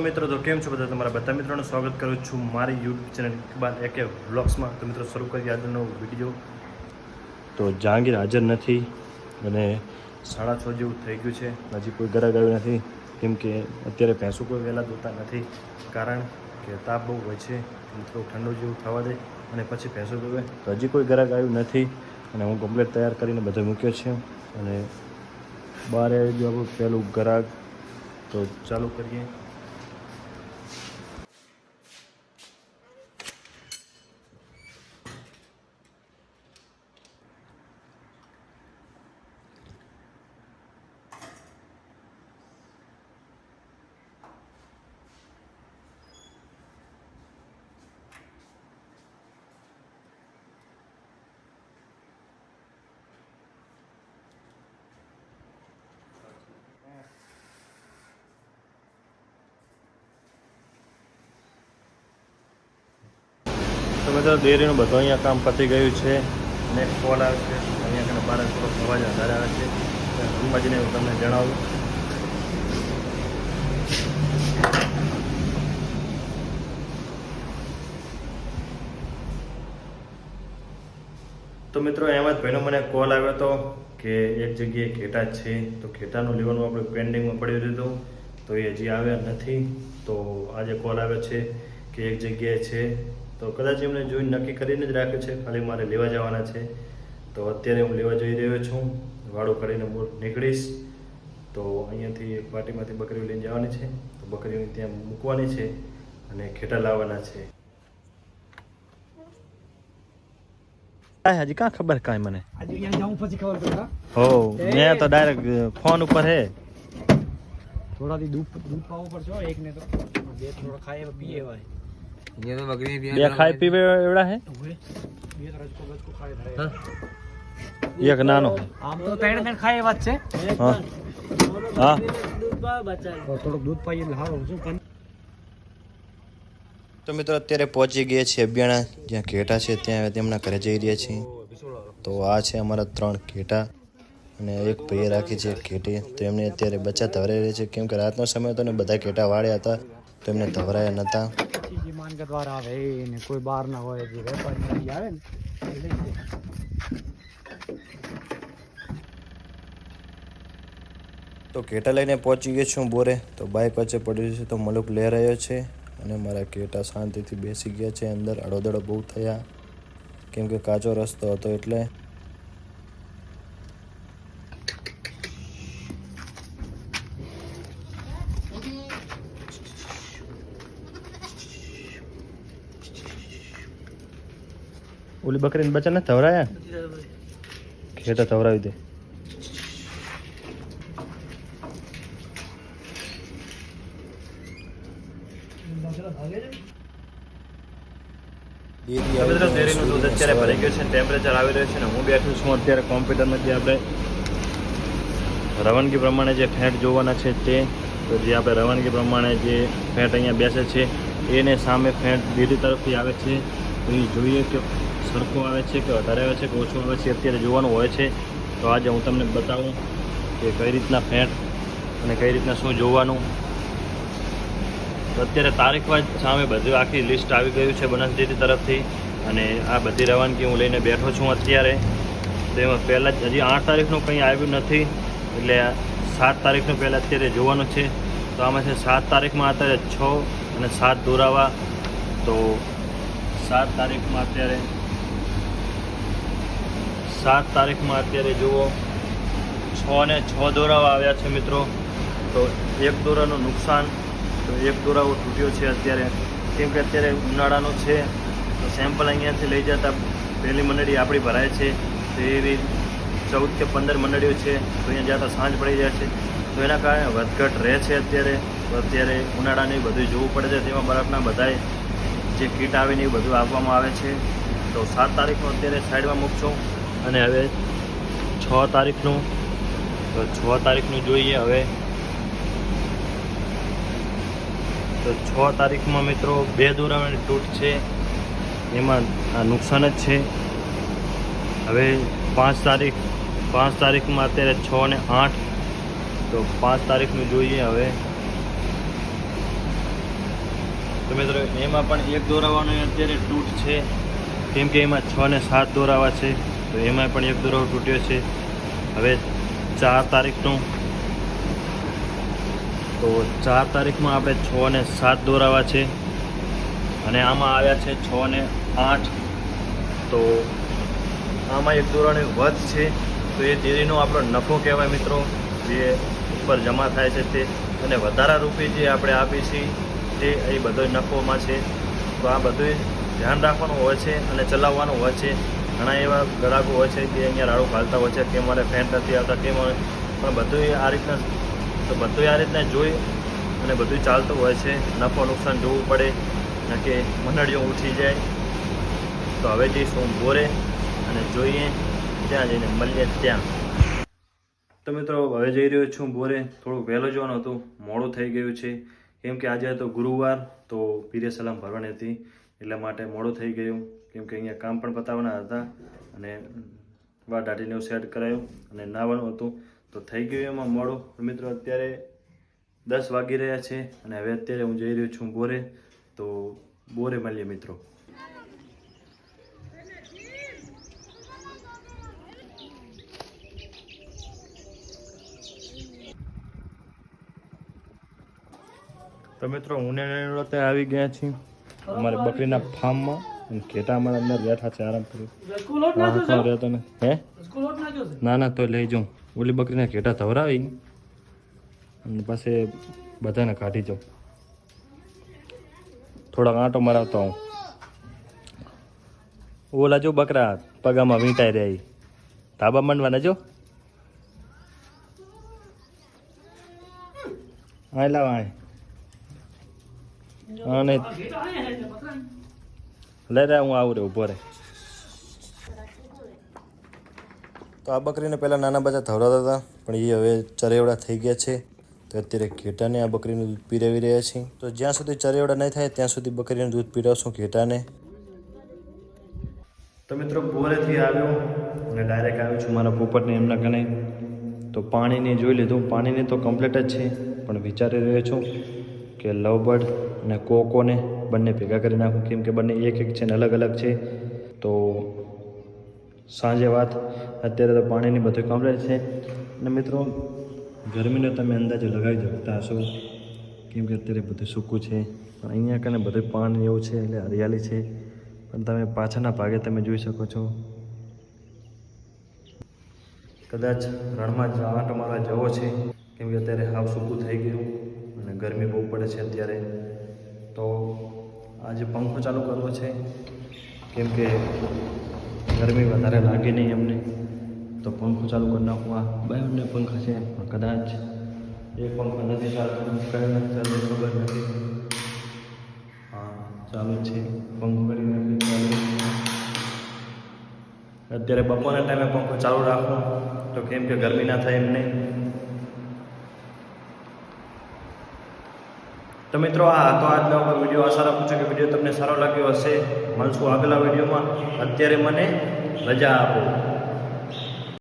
મિત્રો, તો કેમ છો બધા? તમારા બધા મિત્રોનું સ્વાગત કરું છું મારી યુટ્યુબ ચેનલ ઇકબાલ એકે વ્લોગ્સમાં. તો મિત્રો, શરૂ કરીએ આજનો વિડીયો. તો જહાંગીર હાજર નથી અને 6:30 જેવું થઈ ગયું છે. હજી કોઈ ગ્રાહક આવ્યું નથી, કેમ કે અત્યારે ભેંસો કોઈ વહેલા દોતા નથી, કારણ કે તાપ બહુ હોય છે. મિત્રો, ઠંડુ જેવું થવા દે અને પછી ભેંસો દોવે. તો હજી કોઈ ગ્રાહક આવ્યું નથી અને હું કમ્પ્લીટ તૈયાર કરીને બધો મૂક્યો છે અને બહાર આવી ગયું આપણું પહેલું ગ્રાહક. તો ચાલુ કરીએ. તો મિત્રો, ડેરીનું બધું અહીંયા કામ પતી ગયું છે અને કોલ આવે છે અહીંયા કને બહાર થોડોક અવાજ વધારે આવે છે. અંબાજીને હું તમને જણાવું. તો મિત્રો, એમાં જ ભાઈનો મને કોલ આવ્યો હતો કે એક જગ્યાએ ઘેટા છે, તો ઘેટાનું લેવાનું આપણે પેન્ડિંગમાં પડ્યું હતું, તો એ હજી આવ્યા નથી. તો આજે કોલ આવ્યો છે કે એક જગ્યાએ છે, તો કદાચ એમને જોઈને નક્કી કરીને જ રાખ્યું છે, ખાલી મારે લેવા જવાના છે. તો અત્યારે હું લેવા જઈ રહ્યો છું, વાળું કરીને નીકળીશ. તો અહીંયાથી એક પાર્ટીમાંથી બકરીઓ લઈને જવાની છે, તો બકરીઓ ત્યાં મૂકવાની છે અને ઘેટા લાવવાના છે. હજી કાં ખબર કાંઈ મને હો, મેં તો ડાયરેક્ટ ફોન ઉપર હે. થોડાથી દૂધ પાવું પડશે એક ને તો બે થોડા ખાય પીએ ભાઈ. ये तो बकरी બે ખાઈ પીવે એવડા હે, બે રજકો ખાય એક નાનો. આમ તો ત્રણ ખાય વાત છે. હા હા, થોડુંક દૂધ પાઈએ એટલે સારું. શું તો મિત્રો, અત્યારે પહોંચી ગયા છીએ અભિયાણા, જ્યાં ઘેટા છે ત્યાં તેમના ઘરે જઈ રહ્યા છીએ. તો આ છે અમારા 3 ઘેટા અને એક ભાઈએ રાખી છે ઘેટી. તો એમને અત્યારે બચ્ચા ધવરાઈ રહે છે, કેમ કે રાતનો સમય હતો ને બધા ઘેટા વાળ્યા હતા, તો એમને ધવરાયા નહોતા. જે માનગત વાર આવે ને કોઈ બહાર ના હોય, જે વેપારી આવે ને એ લઈ જાય. તો ઘેટા લઈને પહોંચી ગયો છું બોરે. તો બાઇક વચ્ચે પડ્યું છે, તો મલુક લઈ રહ્યો છે અને મારા ઘેટા શાંતિથી બેસી ગયા છે અંદર. અડોદડો બહુ થયા, કેમ કે કાચો રસ્તો હતો એટલે. ઓલી બકરીને બચ્ચા ને ધવરાયા, ઘેટા ધવરાવી દે. ડેરીનું દૂધ અત્યારે ભરાઈ ગયું છે, ટેમ્પરેચર આવી રહ્યું છે ને હું બેઠું છું અત્યારે કોમ્પ્યુટરમાં. જે આપણે રવાનગી પ્રમાણે જે ફેટ જોવાના છે તે, તો જે આપણે રવાનગી પ્રમાણે જે ફેટ અહીંયા બેસે છે એને સામે ફેટ ડેરી તરફથી આવે છે, તો એ જોઈએ કે સરખું આવે છે કે વધારે આવે છે કે ઓછું આવે છે, અત્યારે જોવાનું હોય છે. તો આજે હું તમને બતાવું કે કઈ રીતના ફેટ અને કઈ રીતના શું જોવાનું. તો અત્યારે તારીખવાઇઝ સામે બધું આખી લિસ્ટ આવી ગયું છે બનાસ ડેરી તરફથી, અને આ બધી રવાનગી હું લઈને બેઠો છું અત્યારે. તો એમાં પહેલાં જ હજી 8 તારીખનું કંઈ આવ્યું નથી, એટલે 7 તારીખનું પહેલાં અત્યારે જોવાનું છે. તો આમાં છે 7 તારીખમાં અત્યારે 6 અને 7 દોરાવા. તો 7 તારીખમાં અત્યારે જુઓ 6 અને 6 દોરાવા આવ્યા છે મિત્રો. તો એક દોરાનું નુકસાન, તો એક દોરાવો તૂટ્યો છે અત્યારે, કેમ કે અત્યારે ઉનાળાનો છે. તો સેમ્પલ અહીંયાથી લઈ જતા પહેલી મંડળી આપણી ભરાય છે, તો એવી 14 કે 15 મંડળીઓ છે. તો અહીંયા જતા સાંજ પડી જાય છે, તો એના કારણે વધઘટ રહે છે અત્યારે. તો અત્યારે ઉનાળાને બધું જોવું પડે છે, તેમાં બરફના બધાય જે કીટ આવે ને એ બધું આપવામાં આવે છે. તો 7 તારીખનું અત્યારે સાઈડમાં મૂકશું અને હવે 6 તારીખનું, તો 6 તારીખનું જોઈએ હવે. તો 6 તારીખમાં મિત્રો 2 દોરાવાની તૂટ છે, એમાં આ નુકસાન જ છે. હવે 5 તારીખમાં અત્યારે 6 અને 8, તો 5 તારીખનું જોઈએ હવે. તો મિત્રો એમાં પણ એક દોરાવાનો અત્યારે તૂટ છે, કેમ કે એમાં 6 ને 7 દોરાવા છે, તો એમાં પણ એક દોરાવો તૂટ્યો છે. હવે 4 તારીખનું, તો 4 તારીખમાં આપણે 6 ને 7 દોરાવા છે અને આમાં આવ્યા છે 6 ને 8. તો આમાં એક દોરાની વધ છે, તો એ દેરીનો આપણો નફો કહેવાય મિત્રો, જે ઉપર જમા થાય છે તે. અને વધારા રૂપી જે આપણે આપીએ છીએ તે એ બધો નફોમાં છે. તો આ બધું ધ્યાન રાખવાનું હોય છે અને ચલાવવાનું હોય છે. ઘણા એવા ગ્રાહકો હોય છે કે અહીંયા રાડું ઘાલતા હોય છે કે મારે ફેન્ટ નથી આવતા, કે મારે, પણ બધું આ રીતના, તો બધું આ રીતના જોઈ અને બધું ચાલતું હોય છે. નફો નુકસાન જોવું પડે ને કે મંડળીઓ ઉઠી જાય. તો હવે જઈશું બોરે અને જોઈએ, ત્યાં જઈને મળીએ ત્યાં. તો મિત્રો હવે જઈ રહ્યો છું બોરે. થોડું વહેલું જવાનું હતું, મોડું થઈ ગયું છે, કેમ કે આજે હતો ગુરુવાર, તો પીરે સલામ ભરવાની હતી, એટલા માટે મોડું થઈ ગયું. કેમ કે અહીંયા કામ પણ પતાવવાના હતા અને વા દાઢીને એવું સેટ કરાયું અને નાવાનું હતું, તો થઈ ગયું એમાં મોડું. મિત્રો અત્યારે 10 વાગી રહ્યા છે અને હવે અત્યારે હું જઈ રહ્યો છું બોરે. તો બોરે મળીએ મિત્રો. તો મિત્રો હું ને અત્યારે આવી ગયા છીએ અમારે બકરીના ફાર્મમાં. ઘેટા અમારા અંદર બેઠા છે આરામ કરી. રહેતો ને હે ના તો લઈ જાઉં. ઓલી બકરીના ઘેટા ધવરાવી અને પછી બધાને કાઢી જાઉં. થોડાક આંટો મરાવતો હું. ઓલા જો બકરા પગામાં વીંટાઈ રહ્યા, ધાબા માંડવાના જો. હા લાવ અને લે રે હું આવું રે ઉભો રે. તો આ બકરીને પહેલાં નાના બચ્ચા ધવરાતા હતા, પણ એ હવે ચરેવડા થઈ ગયા છે. તો અત્યારે ઘેટાને આ બકરીનું દૂધ પીરાવી રહ્યા છીએ. તો જ્યાં સુધી ચરેવડા નહીં થાય ત્યાં સુધી બકરીનું દૂધ પીરાવશું ઘેટાને. તો મિત્રો બોરેથી આવ્યો અને ડાયરેક્ટ આવ્યો છું મારા પોપટને એમના કને. તો પાણીને જોઈ લીધું, પાણીને તો કમ્પ્લીટ જ છે, પણ વિચારી રહ્યો છું કે લવબર્ડ અને કોકોને બંને ભેગા કરી નાખું, કેમ કે બંને એક છે ને અલગ અલગ છે. તો સાંજે વાત. અત્યારે તો પાણીની બધું કમ્પ્લીટ છે. અને મિત્રો ગરમીનો તમે અંદાજો લગાવી શકતા હશો, કેમ કે અત્યારે બધું સૂકું છે, પણ અહીંયા કને બધું પાણી એવું છે એટલે હરિયાળી છે. પણ તમે પાછળના ભાગે તમે જોઈ શકો છો, કદાચ રણમાં જ આંટો મારવા જવો છે, કેમ કે અત્યારે હાવ સૂકું થઈ ગયું અને ગરમી બહુ પડે છે અત્યારે. તો આજે પંખો ચાલુ કરવો છે, કેમ કે ગરમી વધારે લાગે નહીં એમને, તો પંખો ચાલુ કરી નાખું. આ બંને પંખા છે, પણ કદાચ એક પંખો નથી ચાલતો, કઈ નથી ચાલતું ખબર નથી. હા ચાલુ છે, પંખો કરી નાખી ચાલુ. અત્યારે બપોરના ટાઈમે પંખો ચાલુ રાખું, તો કેમ કે ગરમી ના થાય એમને. તો મિત્રો આ હતો આજનો આપણો વિડીયો. આશા રાખું છું કે વિડીયો તમને સારો લાગ્યો હશે. મળશું આગલા વિડીયોમાં. અત્યારે મને રજા આપો.